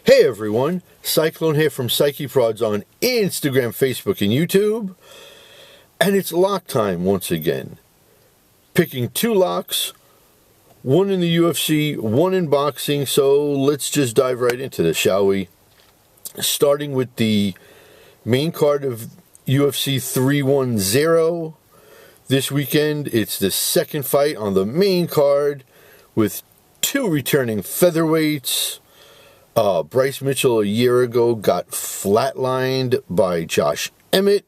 Hey everyone, Cyclone here from CYCIEprodz on Instagram, Facebook, and YouTube. And it's lock time once again. Picking two locks, one in the UFC, one in boxing. So let's just dive right into this, shall we? Starting with the main card of UFC 310. This weekend, it's the second fight on the main card with two returning featherweights. Bryce Mitchell a year ago got flatlined by Josh Emmett.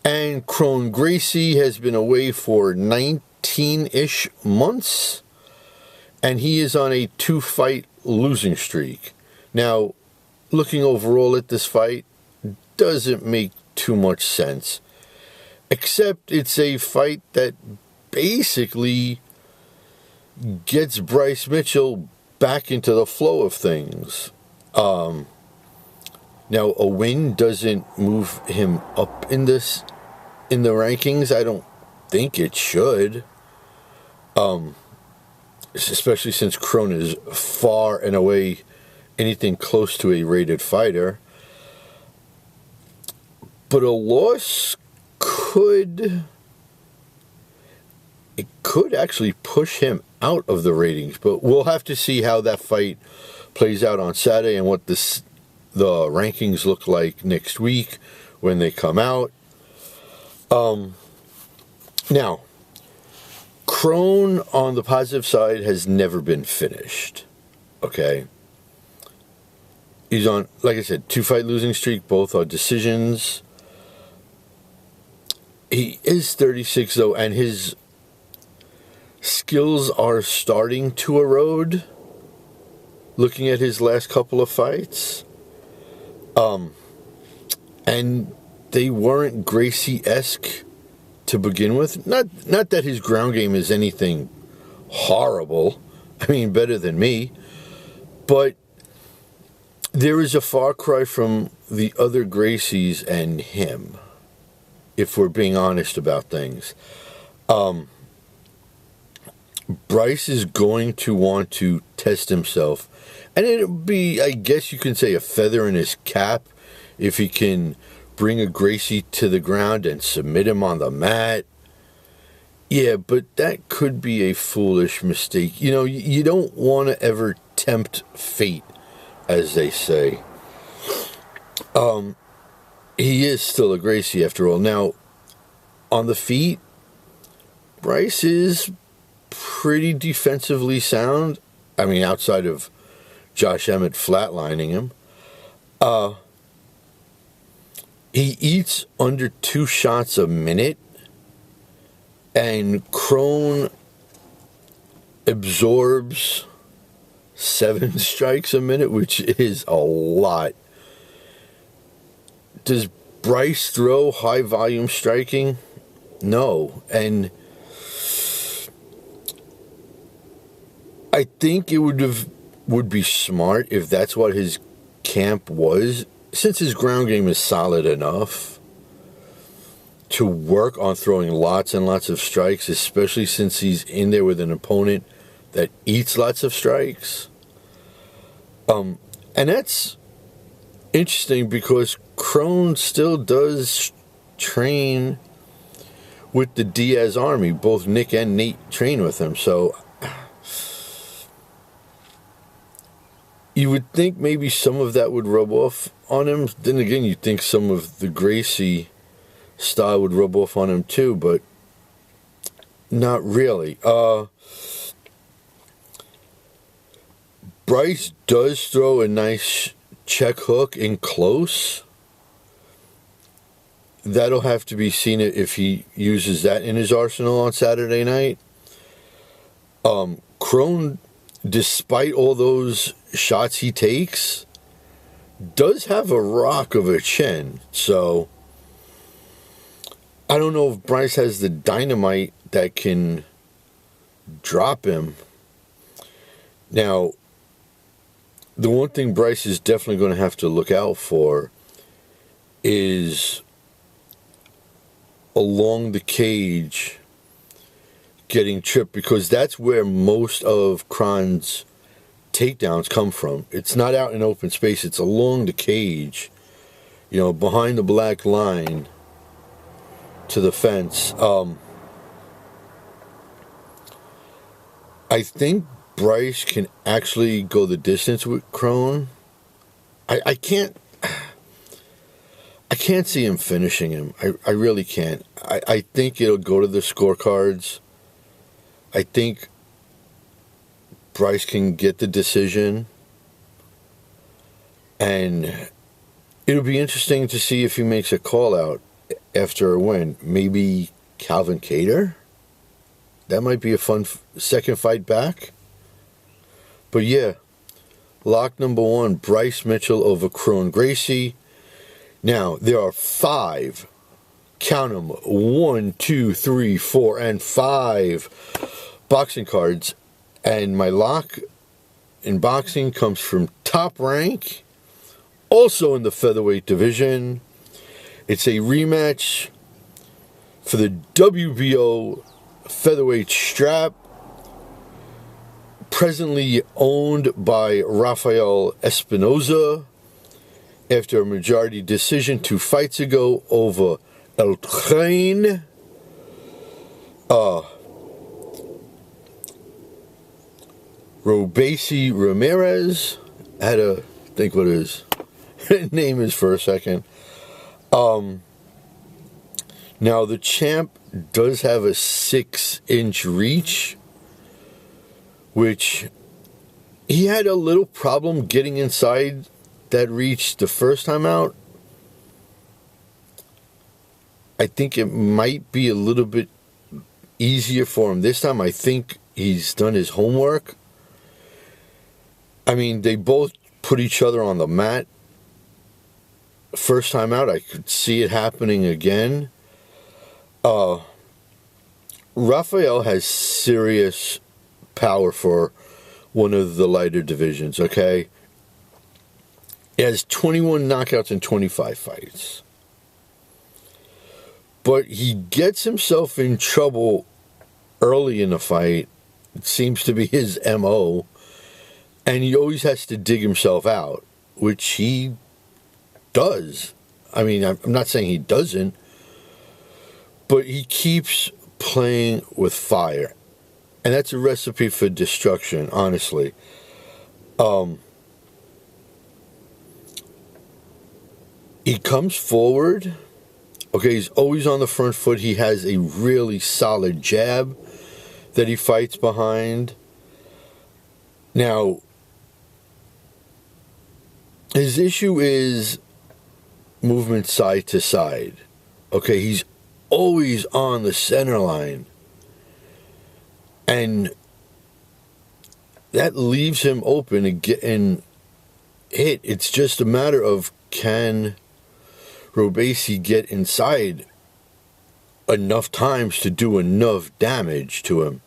And Kron Gracie has been away for 19-ish months. And he is on a two-fight losing streak. Now, looking overall at this fight doesn't make too much sense. Except it's a fight that basically gets Bryce Mitchell back into the flow of things. Now, a win doesn't move him up in the rankings. I don't think it should. Especially since Kron is far and away anything close to a rated fighter. But a loss could actually push him out of the ratings, but we'll have to see how that fight plays out on Saturday and what the rankings look like next week when they come out. Now, Kron on the positive side has never been finished. Okay, he's on, like I said, two-fight losing streak. Both are decisions. He is 36 though, and his skills are starting to erode, looking at his last couple of fights. And they weren't Gracie-esque to begin with. Not that his ground game is anything horrible. I mean, better than me. But there is a far cry from the other Gracies and him, if we're being honest about things. Bryce is going to want to test himself, and it'll be, I guess you can say, a feather in his cap if he can bring a Gracie to the ground and submit him on the mat. Yeah, but that could be a foolish mistake. You know, you don't want to ever tempt fate, as they say. He is still a Gracie after all. Now, on the feet, Bryce is pretty defensively sound. I mean, outside of Josh Emmett flatlining him. He eats under 2 shots a minute. And Kron absorbs 7 strikes a minute, which is a lot. Does Bryce throw high volume striking? No. And I think it would be smart if that's what his camp was, since his ground game is solid enough, to work on throwing lots and lots of strikes, especially since he's in there with an opponent that eats lots of strikes. And that's interesting because Kron still does train with the Diaz Army. Both Nick and Nate train with him, so you would think maybe some of that would rub off on him. Then again, you'd think some of the Gracie style would rub off on him too, but not really. Bryce does throw a nice check hook in close. That'll have to be seen if he uses that in his arsenal on Saturday night. Kron, despite all those shots he takes, does have a rock of a chin. So I don't know if Bryce has the dynamite that can drop him. Now, the one thing Bryce is definitely going to have to look out for is along the cage getting tripped, because that's where most of Kron's takedowns come from. It's not out in open space. It's along the cage, you know, behind the black line to the fence. I think Bryce can actually go the distance with Kron. I can't see him finishing him. I really can't. I think it'll go to the scorecards. I think Bryce can get the decision. And it'll be interesting to see if he makes a call out after a win. Maybe Calvin Kattar? That might be a fun second fight back. But yeah, lock number 1, Bryce Mitchell over Kron Gracie. Now, there are 5, count them, 1, 2, 3, 4, and 5 boxing cards. And my lock in boxing comes from Top Rank, also in the featherweight division. It's a rematch for the WBO featherweight strap, presently owned by Rafael Espinoza after a majority decision 2 fights ago over El Kron. Robeisy Ramirez. I had to think what his name is for a second. Now the champ does have a 6-inch reach, which he had a little problem getting inside that reach the first time out. I think it might be a little bit easier for him this time. I think he's done his homework. I mean, they both put each other on the mat first time out. I could see it happening again. Rafael has serious power for one of the lighter divisions, okay? He has 21 knockouts in 25 fights. But he gets himself in trouble early in the fight. It seems to be his MO. And he always has to dig himself out, which he does. I mean, I'm not saying he doesn't, but he keeps playing with fire. And that's a recipe for destruction, honestly. He comes forward. Okay, he's always on the front foot. He has a really solid jab that he fights behind. Now, his issue is movement side to side. Okay, he's always on the center line. And that leaves him open to getting hit. It's just a matter of, can Robeisy get inside enough times to do enough damage to him?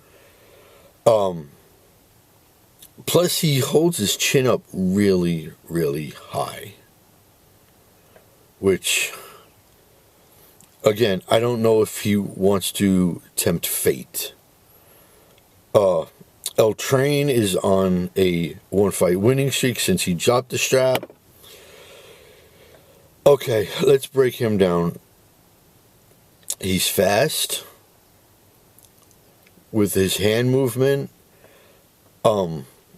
Plus, he holds his chin up really, really high. Which, again, I don't know if he wants to tempt fate. El Train is on a 1-fight winning streak since he dropped the strap. Okay, let's break him down. He's fast with his hand movement.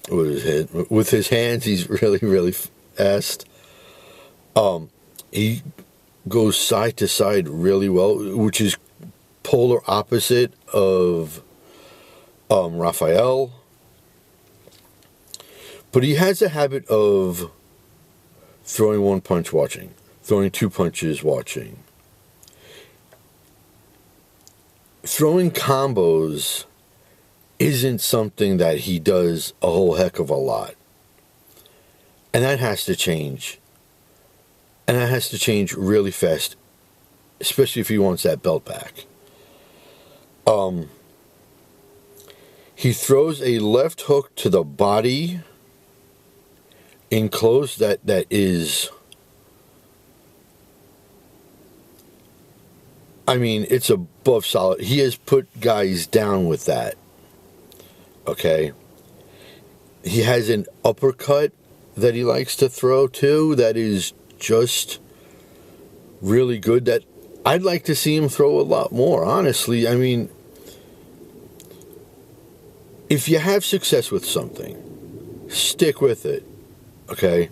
With his hands, he's really, really fast. He goes side to side really well, which is polar opposite of Rafael. But he has a habit of throwing 1 punch watching, throwing 2 punches watching. Throwing combos isn't something that he does a whole heck of a lot. And that has to change. And that has to change really fast, especially if he wants that belt back. He throws a left hook to the body in close that is, I mean, it's above solid. He has put guys down with that. Okay? He has an uppercut that he likes to throw too that is just really good, that I'd like to see him throw a lot more, honestly. I mean, if you have success with something, stick with it, okay?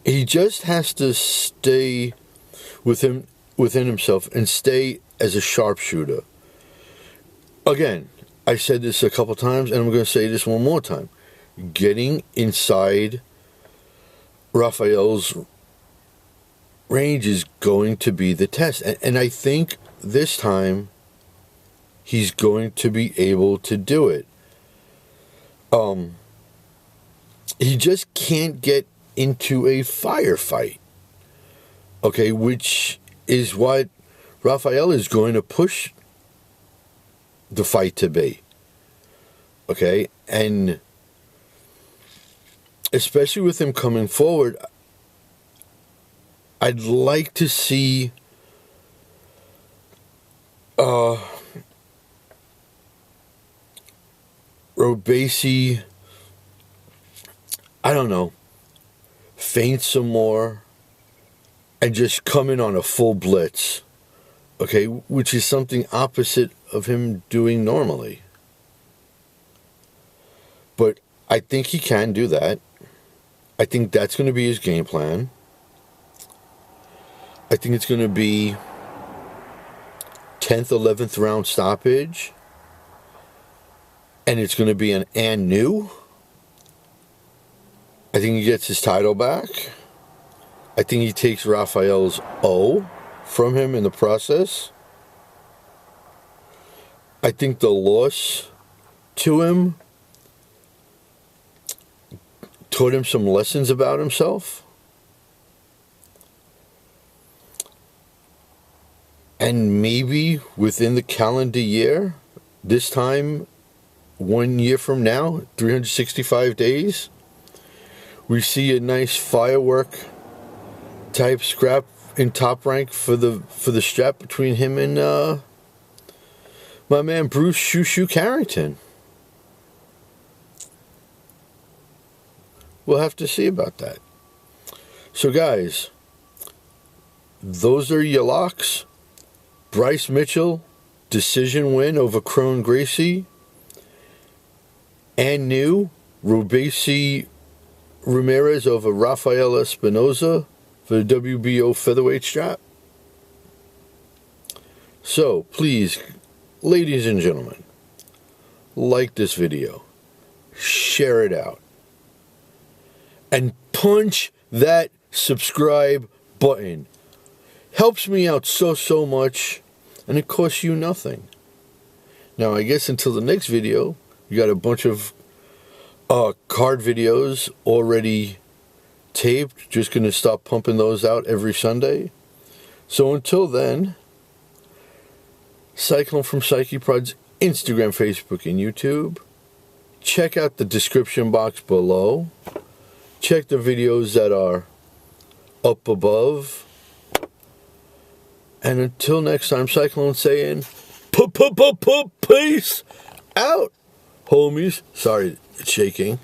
He just has to stay within himself and stay as a sharpshooter. Again, I said this a couple times, and I'm going to say this one more time. Getting inside Rafael's range is going to be the test. And I think this time he's going to be able to do it. He just can't get into a firefight. Okay, which is what Rafael is going to push the fight to be. Okay, and especially with him coming forward, I'd like to see Robeisy, I don't know, feint some more and just come in on a full blitz, okay, which is something opposite of him doing normally. But I think he can do that. I think that's going to be his game plan. I think it's going to be 10th, 11th round stoppage. And it's going to be an new. I think he gets his title back. I think he takes Rafael's O from him in the process. I think the loss to him taught him some lessons about himself. And maybe within the calendar year, this time, 1 year from now, 365 days, we see a nice firework type scrap in Top Rank for the strap between him and my man Bruce Shoo Shoo Carrington. We'll have to see about that. So guys, those are your locks. Bryce Mitchell, decision win over Kron Gracie. And new, Robeisy Ramirez over Rafael Espinoza for the WBO featherweight strap. So, please, ladies and gentlemen, like this video, share it out, and punch that subscribe button. Helps me out so much, and it costs you nothing. Now, I guess until the next video, you got a bunch of card videos already taped. Just going to stop pumping those out every Sunday. So until then, Cyclone from CYCIEprodz, Instagram, Facebook, and YouTube. Check out the description box below. Check the videos that are up above. And until next time, Cyclone saying, peace out, homies. Sorry, it's shaking.